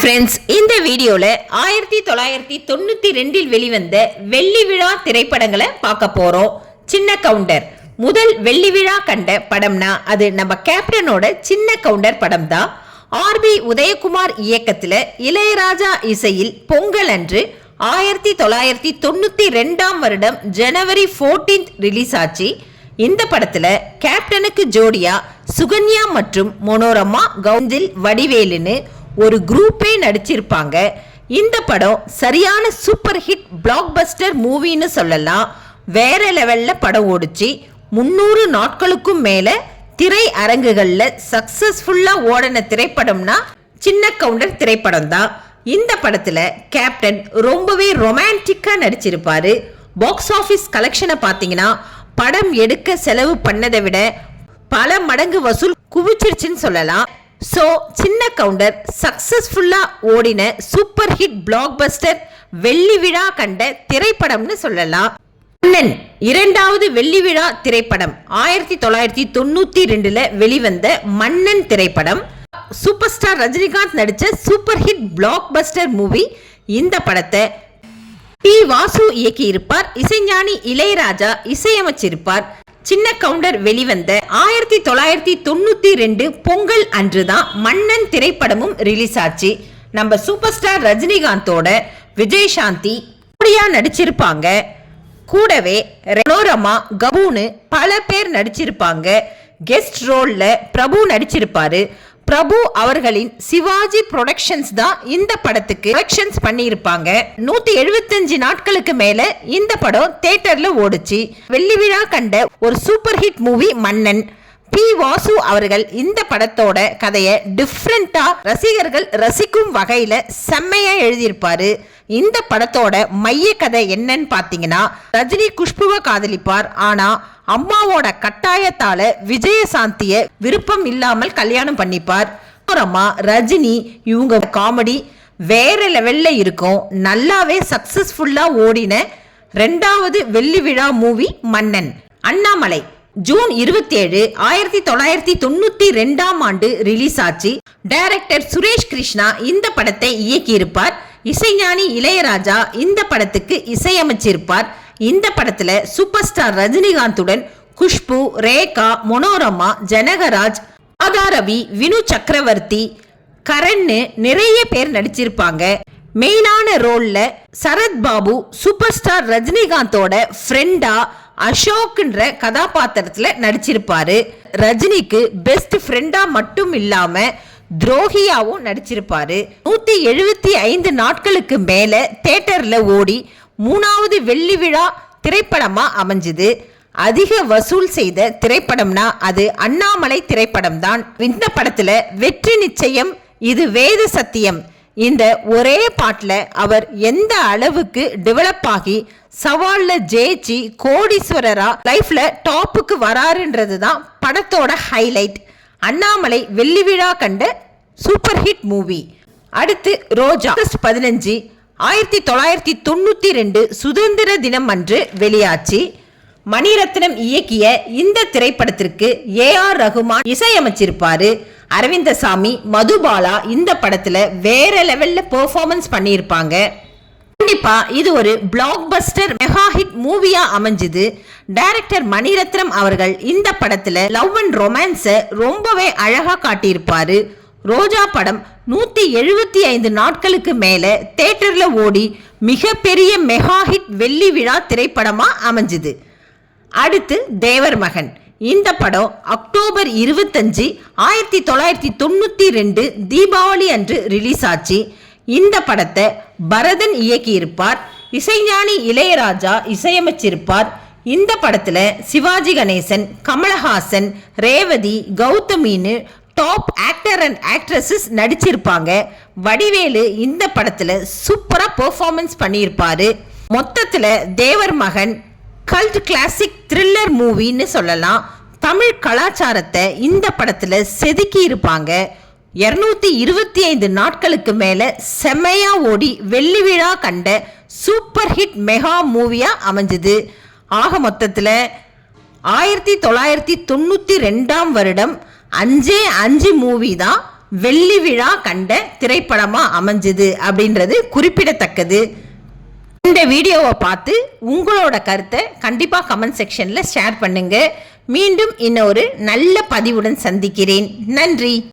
Friends, இந்த வீடியோல 1992 வெளிவந்த வெள்ளி விழா திரைப்படங்களை பார்க்க போறோம். சின்ன கவுண்டர் முதல் வெள்ளி விழா கண்ட படம்னா அது நம்ம கேப்டனோட சின்ன கவுண்டர் படம் தான். ஆர்பி உதயகுமார் இயக்கத்துல இளையராஜா இசையில் பொங்கல் அன்று 1992 வருடம் ஜனவரி 14 ரிலீஸ் ஆச்சு. இந்த படத்துல கேப்டனுக்கு ஜோடியா சுகன்யா மற்றும் மனோரமா கவுஞ்சில் வடிவேலுன்னு ஒரு குரூப்பே நடிச்சிருப்பாங்க. இந்த படம் சரியான சூப்பர் ஹிட் பிளாக் பஸ்டர் மூவின்னு சொல்லலாம். வேற லெவல்ல படம் ஓடிச்சு. 300 நாட்களுக்கும் மேல திரை அரங்குகள்ல சக்சஸ்ஃபுல்லா ஓடின திரைப்படம்னா சின்ன கவுண்டர் திரைப்படம் தான். இந்த படத்துல கேப்டன் ரொம்பவே ரொமான்டிக்கா நடிச்சிருப்பாரு. பாக்ஸ் ஆபீஸ் கலெக்ஷனை பாத்தீங்கன்னா படம் எடுக்க செலவு பண்ணதை விட பல மடங்கு வசூல் குவிச்சிருச்சுன்னு சொல்லலாம். சோ சின்ன கவுண்டர் சக்சஸ்ஃபுல்லா ஓடின சூப்பர் ஹிட் பிளாக் பஸ்டர் வெள்ளி விழா கண்ட திரைப்படம்னு சொல்லலாம். மன்னன் இரண்டாவது வெள்ளி விழா திரைப்படம் 1992 வெளிவந்த மன்னன் திரைப்படம் சூப்பர் ஸ்டார் ரஜினிகாந்த் நடிச்ச super hit black Bastar movie. இந்த படத்தை டி வாசு இயக்கி இருப்பார். இசைஞானி இளையராஜா இசையமைச்சிருப்பார். சின்ன கவுண்டர் வெளிவந்த 1992 பொங்கல் அன்றுதான் மன்னன் திரைப்படமும் ரிலீஸ் ஆச்சு. நம்ம சூப்பர் ஸ்டார் ரஜினிகாந்தோட விஜயசாந்தி நடிச்சிருப்பாங்க. கூடவே மனோரமா கபூன்னு பல பேர் நடிச்சிருப்பாங்க. கெஸ்ட் ரோல்ல பிரபு நடிச்சிருப்பாரு. பிரபு அவர்களின் சிவாஜி புரொடக்ஷன்ஸ் தான் இந்த படத்துக்கு ப்ரொடக்ஷன்ஸ் பண்ணியிருப்பாங்க. 175 நாட்களுக்கு மேல இந்த படம் தியேட்டர்ல ஓடுச்சு. வெள்ளி விழா கண்ட ஒரு சூப்பர் ஹிட் மூவி மன்னன். பி வாசு அவர்கள் இந்த படத்தோட கதையை டிஃப்ரெண்டா ரசிகர்கள் ரசிக்கும் வகையில செம்மையா எழுதியிருப்பாரு. இந்த படத்தோட மைய கதை என்னன்னு பாத்தீங்கன்னா, ரஜினி குஷ்புவை காதலிப்பார். ஆனா அம்மாவோட கட்டாயத்தால விஜயசாந்திய விருப்பம் இல்லாமல் கல்யாணம் பண்ணிப்பார். அப்புறமா ரஜினி இவங்க காமெடி வேற லெவல்ல இருக்கும். நல்லாவே சக்சஸ்ஃபுல்லா ஓடின ரெண்டாவது வெள்ளி விழா மூவி மன்னன். அண்ணாமலை ஜூன் 27 1992 ரிலீஸ் ஆச்சு. டைரக்டர் சுரேஷ் கிருஷ்ணா இந்த படத்தை இயக்கி இருப்பார். இசைஞானி இளையராஜா இந்த படத்துக்கு இசையமைச்சிருப்பார். இந்த படத்துல சூப்பர் ஸ்டார் ரஜினிகாந்துடன் குஷ்பு, ரேகா, மனோரமா, ஜனகராஜ், ஆதாரவி, வினு சக்கரவர்த்தி, கரண்னு நிறைய பேர் நடிச்சிருப்பாங்க. மெயினான ரோல்ல சரத் பாபு சூப்பர் ஸ்டார் ரஜினிகாந்தோட ஃப்ரெண்டா அசோக்ன்ற கதாபாத்திரத்துல நடிச்சிருப்பாரு. ரஜினிக்கு பெஸ்ட் ஃப்ரெண்டா மட்டும் இல்லாம துரோகியாவும் நடிச்சிருப்பாரு. 175 நாட்களுக்கு மேல தியேட்டர்ல ஓடி 3வது வெள்ளி விழா திரைப்படமா அமைஞ்சது. அதிக வசூல் செய்த திரைப்படம்னா அது அண்ணாமலை திரைப்படம் தான். இந்த படத்துல வெற்றி நிச்சயம், இது வேத சத்தியம், இந்த ஒரே பாட்டுல அவர் எந்த அளவுக்கு டெவலப் ஆகி சவால்ல ஜெயிச்சு கோடீஸ்வரரா லைஃப்ல டாப்புக்கு வராருன்றது தான் படத்தோட ஹைலைட். அண்ணாமலை வெள்ளி விழா கண்ட சூப்பர் ஹிட் மூவி. அடுத்து ரோஜா 15 1992 சுதந்திர தினம் அன்று வெளியாச்சு. மணிரத்னம் இயக்கிய இந்த திரைப்படத்திற்கு ஏஆர் ரகுமான் இசையமைச்சிருப்பாரு. அரவிந்தசாமி, மதுபாலா இந்த படத்துல வேற லெவல்ல பெர்ஃபார்மன்ஸ் பண்ணியிருப்பாங்க. கண்டிப்பா இது ஒரு பிளாக் பஸ்டர் மெகா ஹிட் மூவியா அமைஞ்சது. டைரக்டர் மணிரத்னம் அவர்கள் இந்த படத்துல லவ் அண்ட் ரொமான்ஸ ரொம்பவே அழகா காட்டியிருப்பாரு. ரோஜா படம் 175 நாட்களுக்கு மேல தியேட்டர்ல ஓடி மிகப்பெரிய மெகா ஹிட் வெள்ளி விழா திரைப்படமா அமைஞ்சது. அடுத்து தேவர் மகன். இந்த படம் அக்டோபர் 25 1992 தீபாவளி அன்று ரிலீஸ் ஆச்சு. இந்த படத்தை பரதன் இயக்கி இருப்பார். இசைஞானி இளையராஜா இசையமைச்சிருப்பார். இந்த படத்துல சிவாஜி கணேசன், கமலஹாசன், ரேவதி, கௌதமின்னு டாப் ஆக்டர் அண்ட் ஆக்ட்ரஸஸ் நடிச்சிருப்பாங்க. வடிவேலு இந்த படத்துல சூப்பரா பெர்ஃபார்மன்ஸ் பண்ணியிருப்பாரு. மொத்தத்துல தேவர் மகன் கல்ட் கிளாசிக் த்ரில்லர் மூவின்னு சொல்லலாம். தமிழ் கலாச்சாரத்தை இந்த படத்துல செதுக்கி இருப்பாங்க. 225 நாட்களுக்கு மேல செம்மையா ஓடி வெள்ளி விழா கண்ட சூப்பர் ஹிட் மெகா மூவியா அமைஞ்சது. ஆக மொத்தத்துல 1992 வருடம் 5 மூவி தான் வெள்ளி விழா கண்ட திரைப்படமா அமைஞ்சது அப்படின்றது குறிப்பிடத்தக்கது. இந்த வீடியோவை பார்த்து உங்களோட கருத்தை கண்டிப்பா கமெண்ட் செக்ஷன்ல ஷேர் பண்ணுங்க. மீண்டும் இன்னொரு நல்ல பதிவுடன் சந்திக்கிறேன். நன்றி.